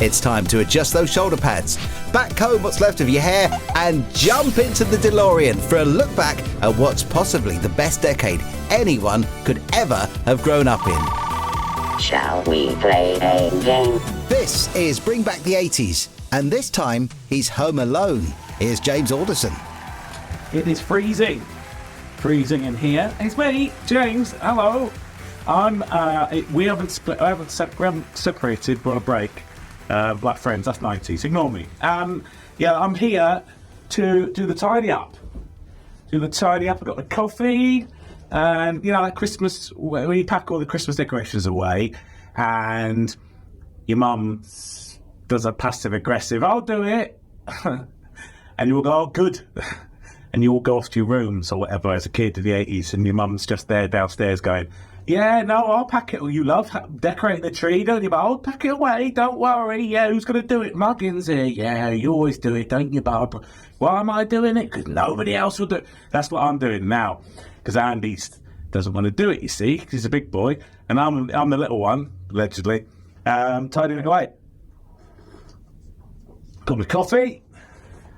It's time to adjust those shoulder pads, backcomb what's left of your hair, and jump into the DeLorean for a look back at what's possibly the best decade anyone could ever have grown up in. Shall we play a game? This is Bring Back the 80s, and this time he's home alone. Here's James Alderson. It is freezing in here. It's me, James. Hello. We haven't separated. We're on a break. Black friends. That's 90s. Ignore me. I'm here to do the tidy up. I've got the coffee, and like Christmas. We pack all the Christmas decorations away, and your mum does a passive aggressive. I'll do it, and you will go, oh, good. And you all go off to your rooms or whatever as a kid of the 80s, and your mum's just there downstairs going, yeah, no, I'll pack it. You love decorating the tree, don't you? But I'll pack it away, don't worry. Yeah, who's going to do it? Muggins here. Yeah, you always do it, don't you, Barbara? Why am I doing it? Because nobody else will do it. That's what I'm doing now, because Andy doesn't want to do it, you see, because he's a big boy, and I'm the little one, allegedly, tidying it away. Got my coffee.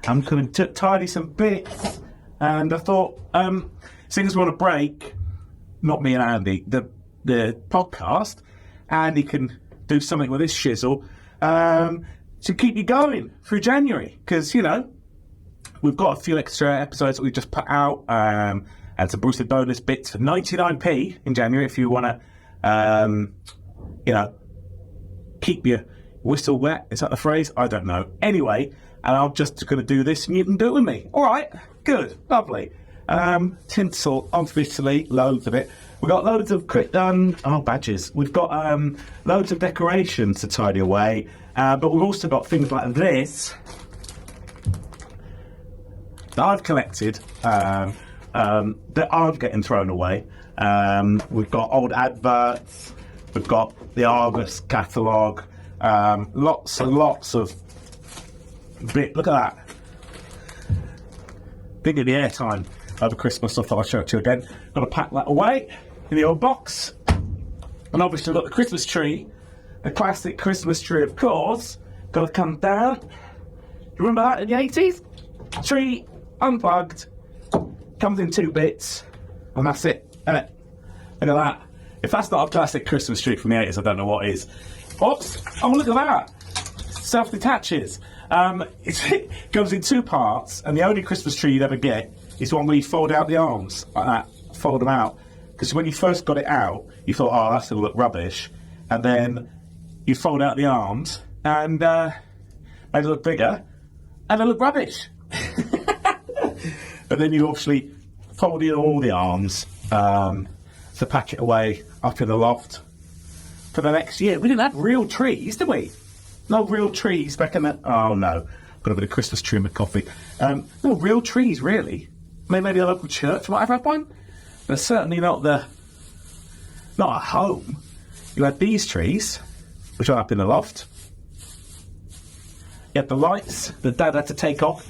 I'm going to tidy some bits. And I thought, since we're on a break, not me and Andy, the podcast, Andy can do something with this shizzle to keep you going through January. Because, we've got a few extra episodes that we just put out and some boosted bonus bits for 99p in January if you want to, keep your whistle wet. Is that the phrase? I don't know. Anyway, and I'm just going to do this and you can do it with me. All right, good, lovely. Tinsel, obviously, loads of it. We've got loads of badges. We've got loads of decorations to tidy away, but we've also got things like this that I've collected that aren't getting thrown away. We've got old adverts. We've got the Argus catalogue. Lots and lots of look at that. Big in the airtime over Christmas. I thought I'd show it to you again. Got to pack that away in the old box. And obviously I've got the Christmas tree, the classic Christmas tree, of course. Got to come down. You remember that in the 80s? Tree unplugged, comes in 2 bits, and that's it. Isn't it? Look at that. If that's not a classic Christmas tree from the 80s, I don't know what is. Oops! Oh, look at that. Self-detaches. It goes in 2 parts, and the only Christmas tree you'd ever get is one where you fold out the arms like that, fold them out. Because when you first got it out, you thought, oh, that's going to look rubbish, and then you fold out the arms and made it look bigger, and they look rubbish. And then you actually fold in all the arms to pack it away up in the loft for the next year. We didn't have real trees, did we? No real trees back in that. Oh no, got a bit of Christmas tree in my coffee. No real trees, really. Maybe a local church might have one, but certainly not at home. You had these trees, which are up in the loft. You had the lights that Dad had to take off,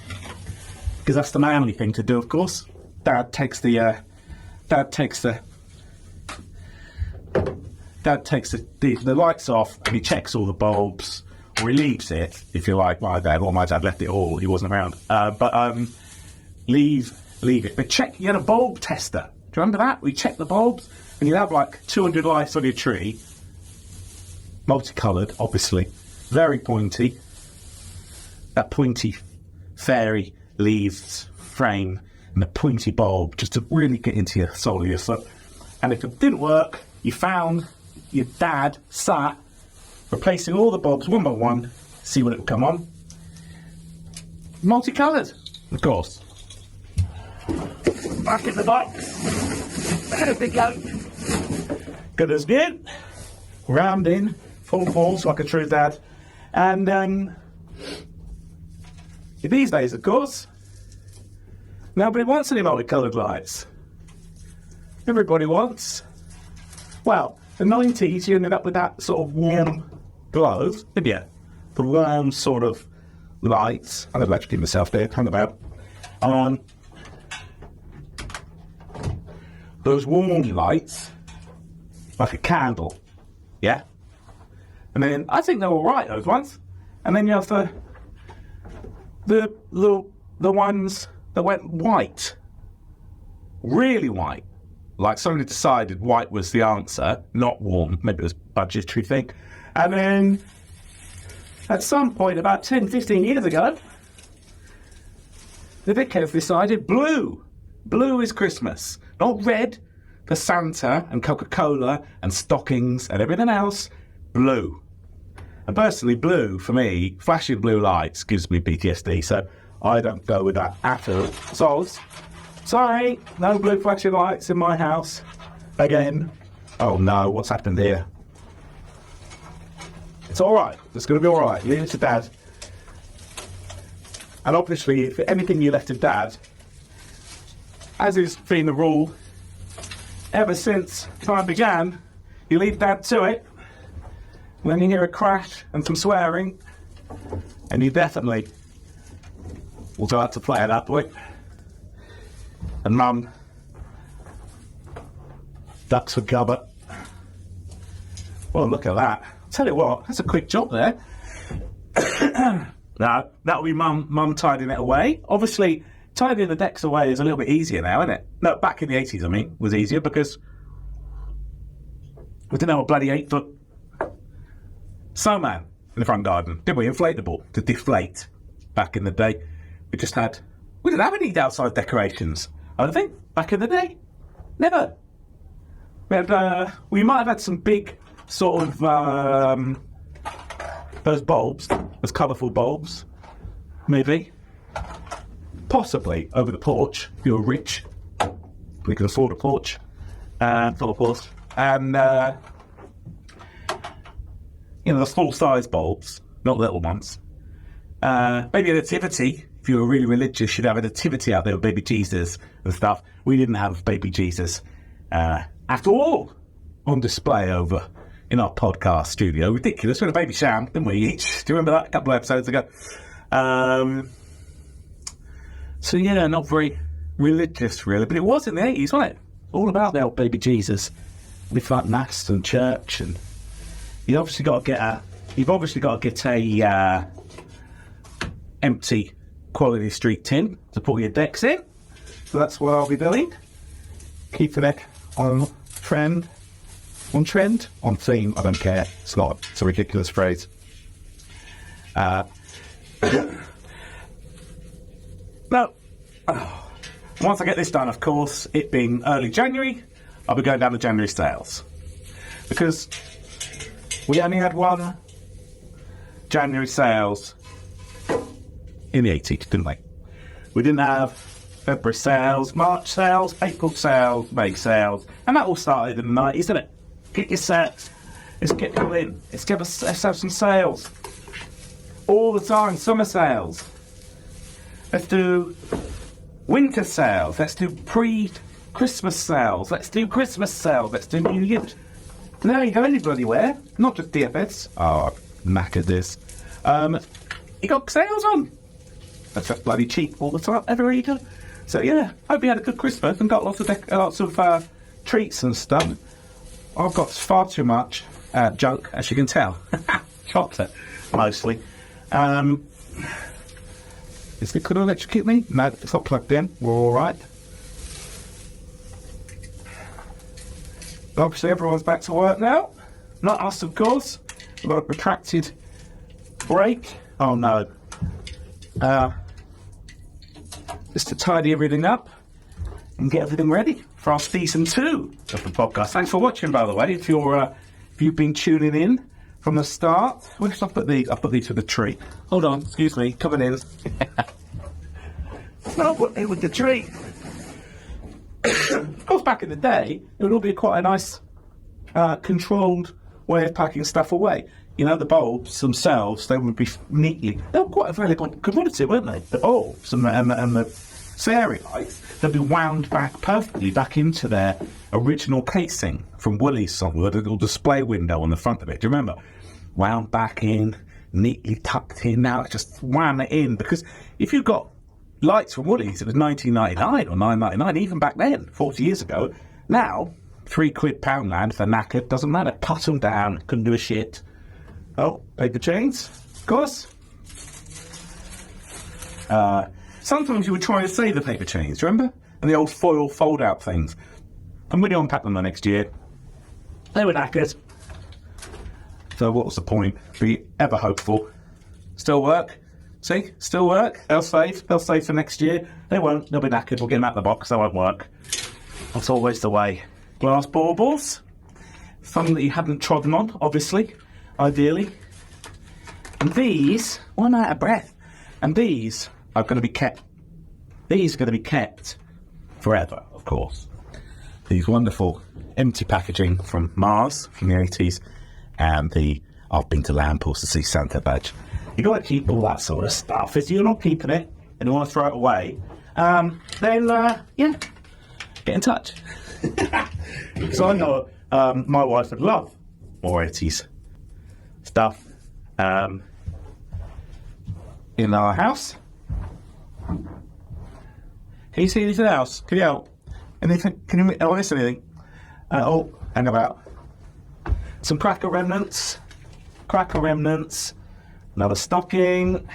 because that's the manly thing to do, of course. Dad takes the lights off, and he checks all the bulbs. Or he leaves it, if you like. My dad left it all. He wasn't around. Leave it. But check. You had a bulb tester. Do you remember that? We checked the bulbs, and you have like 200 lights on your tree, multicoloured, obviously, very pointy. That pointy fairy leaves frame and the pointy bulb, just to really get into your soul of your foot. And if it didn't work, you found your dad sat replacing all the bulbs one by one, see what it would come on. Multicoloured, of course. Back in the box. There we go. Good as new. Rammed in, full force like a true dad. And these days, of course, nobody wants any multicoloured lights. Everybody wants. Well, the 90s, you ended up with that sort of warm glow, didn't you? The warm sort of lights. I'm electrocuting myself there, hang about. Those warm lights, like a candle, yeah? And then, I think they're alright, those ones. And then you have the ones that went white. Really white. Like somebody decided white was the answer, not warm. Maybe it was a budgetary thing. And then at some point, about 10, 15 years ago, the Decs decided blue. Blue is Christmas. Not red for Santa and Coca-Cola and stockings and everything else. Blue. And personally, blue, for me, flashing blue lights gives me PTSD, so I don't go with that at all. So, sorry, no blue flashing lights in my house. Again. Oh no, what's happened here? It's alright. It's going to be alright. Leave it to Dad. And obviously, if anything you left to Dad, as has been the rule ever since time began, you leave Dad to it. When you hear a crash and some swearing, and you definitely will go out to play at that point. And Mum ducks for cover. Well, look at that. Tell you what, that's a quick job there. Now, that'll be Mum tidying it away. Obviously, tidying the Decs away is a little bit easier now, isn't it? No, back in the 80s, I mean, was easier because we didn't have a bloody 8-foot snowman in the front garden, did we? Inflatable to deflate. Back in the day, we didn't have any outside decorations. I don't think back in the day, never. We might have had some big sort of those bulbs, those colourful bulbs, maybe, possibly over the porch. If you're rich, we could afford a porch, full of porch, and. The full-size bulbs, not little ones. Maybe a nativity. If you were really religious, you'd have a nativity out there with baby Jesus and stuff. We didn't have baby Jesus at all on display over in our podcast studio. Ridiculous. We had a baby sham, didn't we, each? Do you remember that a couple of episodes ago? So, yeah, not very religious, really. But it was in the 80s, wasn't it? All about the old baby Jesus. With like mass and church and... You've obviously got to get a empty Quality Street tin to put your Decs in. So that's what I'll be doing. Keeping it on trend, on theme. I don't care. It's a ridiculous phrase. Now, once I get this done, of course, it being early January, I'll be going down to January sales because. We only had one January sales in the 80s, didn't we? We didn't have February sales, March sales, April sales, May sales, and that all started in the 90s, didn't it? Get your sets, let's get people in, let's have some sales. All the time, summer sales. Let's do winter sales, let's do pre-Christmas sales, let's do Christmas sales, let's do New Year's. No, you go any bloody where, not just DFS. Oh, I'm knackered this. You got sales on. That's just bloody cheap all the time, everywhere you go. So yeah, hope you had a good Christmas and got lots of treats and stuff. I've got far too much junk, as you can tell. Chocolate, mostly. Is it going to electrocute me? No, it's not plugged in. We're all right. Obviously, everyone's back to work now. Not us, of course. We've got a protracted break. Oh, no. Just to tidy everything up and get everything ready for our season 2 of the podcast. Thanks for watching, by the way. If you've been tuning in from the start. Where should I put these? I'll put these to the tree. Hold on. Excuse me. Coming in. No, put it with the tree. Of course, back in the day, it would all be quite a nice, controlled way of packing stuff away. You know, the bulbs themselves, they would be neatly... They were quite a valuable commodity, weren't they? The bulbs and the fairy lights, they'd be wound back perfectly back into their original casing from Woolies somewhere, the little display window on the front of it. Do you remember? Wound back in, neatly tucked in. Now it's just wound it in, because if you've got lights from Woolies, it was $19.99 or $9.99, even back then, 40 years ago. Now, £3 Poundland, if they're knackered, doesn't matter. Put them down, couldn't do a shit. Oh, paper chains, of course. Sometimes you would try to save the paper chains, remember? And the old foil fold-out things. And when you unpack them the next year, they were knackered. So what was the point? Be ever hopeful. Still work. See? Still work. They'll save for next year. They won't. They'll be knackered. We'll get them out of the box. They won't work. That's always the way. Glass baubles. Something that you haven't trodden on, obviously. Ideally. And these... Well, I'm out of breath. And these are going to be kept. These are going to be kept forever, of course. These wonderful empty packaging from Mars from the 80s and the I've been to Lamport to see Santa badge. You've got to keep all that sort of stuff. If you're not keeping it and you want to throw it away, then, get in touch. Because I know my wife would love more 80s stuff in our house. Can you see anything else? Can you help? Anything? Can you miss anything? Hang about. Some cracker remnants. Another stocking.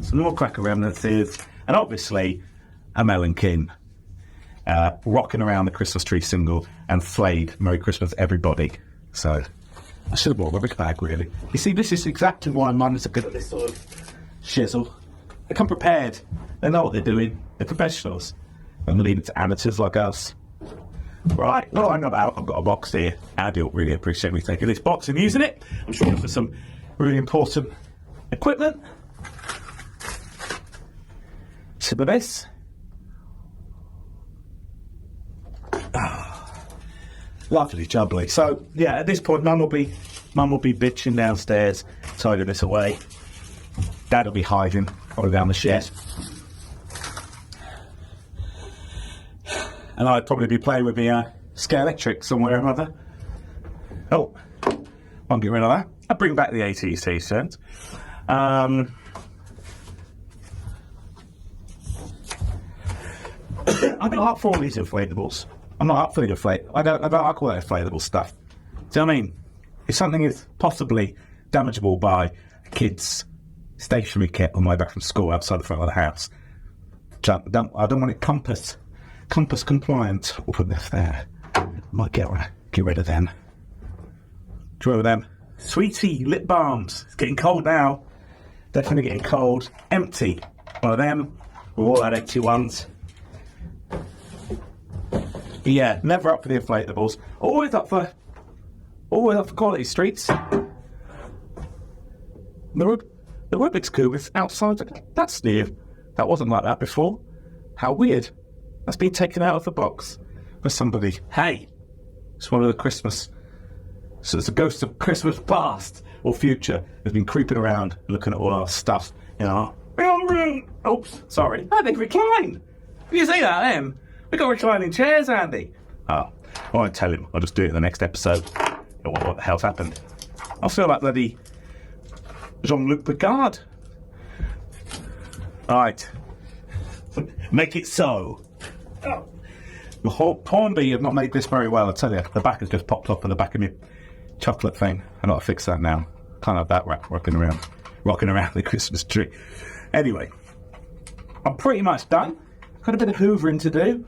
Some more cracker remnants. And obviously, a melon kin. Rocking around the Christmas tree single and flayed Merry Christmas everybody. So, I should have bought a rubbish bag, really. You see, this is exactly why Mum is a good at this sort of shizzle. They come prepared. They know what they're doing. They're professionals. And they leave it to amateurs like us. Right, well, I've got a box here. Andy will really appreciate me taking this box and using it. I'm sure for some really important equipment. Sip of this. Lovely jubbly. So, yeah, at this point, Mum will be bitching downstairs, tidying this away. Dad will be hiding, probably down the shed. And I'd probably be playing with the Scale Electric somewhere or other. Oh, I'll get rid of that. I'll bring back the 80s t-shirts. I'm not up for all these inflatables. I'm not up for the inflate. I don't like all that inflatable stuff. Do you know what I mean? If something is possibly damageable by a kid's stationery kit on my way back from school outside the front of the house, I don't want it compass compliant. We'll put this there. Might get rid of them. Get rid of them. Sweetie lip balms. It's getting cold now. Definitely getting cold. Empty. One of them. We've all had empty ones. But yeah, never up for the inflatables. Always up for quality streets. The Rubik's Cube is outside. That's new. That wasn't like that before. How weird. That's been taken out of the box by somebody. Hey, it's one of the Christmas. So it's a ghost of Christmas past or future has been creeping around looking at all our stuff in our room. Oops, sorry. I think recline. Did you see that then? We got reclining chairs, Andy. Oh, I won't tell him. I'll just do it in the next episode. What the hell's happened? I feel like bloody Jean-Luc Picard. Right. Make it so. Oh. The Hornby have not made this very well, I tell you. The back has just popped up on the back of my chocolate thing. I've got to fix that now. Can't have that rocking around the Christmas tree. Anyway, I'm pretty much done. Got a bit of hoovering to do.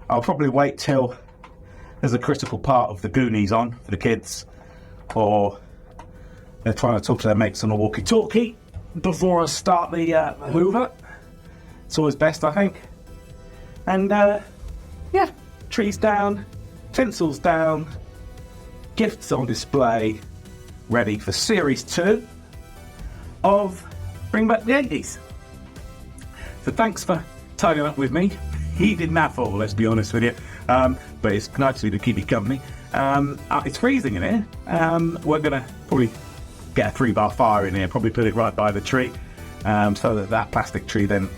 I'll probably wait till there's a critical part of the Goonies on for the kids, or they're trying to talk to their mates on a walkie-talkie before I start the hoover. It's always best, I think. And, trees down, tinsels down, gifts on display, ready for Series 2 of Bring Back the 80s. So thanks for tidying up with me. He did naffle, let's be honest with you. But it's nice to keep you company. It's freezing in here. We're going to probably get a 3-bar fire in here, probably put it right by the tree, so that plastic tree then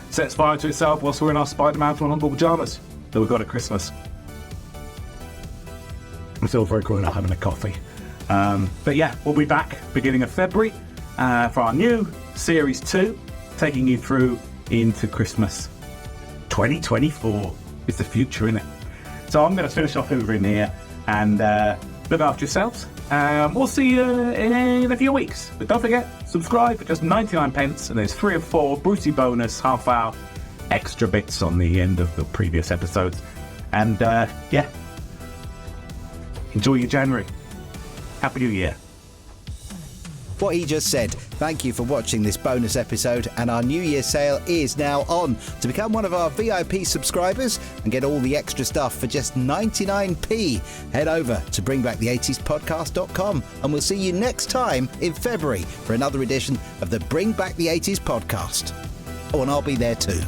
sets fire to itself whilst we're in our Spider-Man flannel pyjamas that we got at Christmas. I'm still very grown up having a coffee. But yeah, we'll be back beginning of February for our new Series 2, taking you through into Christmas 2024. It's the future, innit? So I'm going to finish off over in here and look after yourselves. We'll see you in a few weeks. But don't forget, subscribe for just 99 pence, and there's 3 or 4 Brucey bonus half-hour extra bits on the end of the previous episodes. And yeah, enjoy your January. Happy New Year. What he just said. Thank you for watching this bonus episode, and our New Year sale is now on. To become one of our VIP subscribers and get all the extra stuff for just 99p, head over to bringbackthe80spodcast.com, and we'll see you next time in February for another edition of the Bring Back the 80s podcast. Oh, and I'll be there too.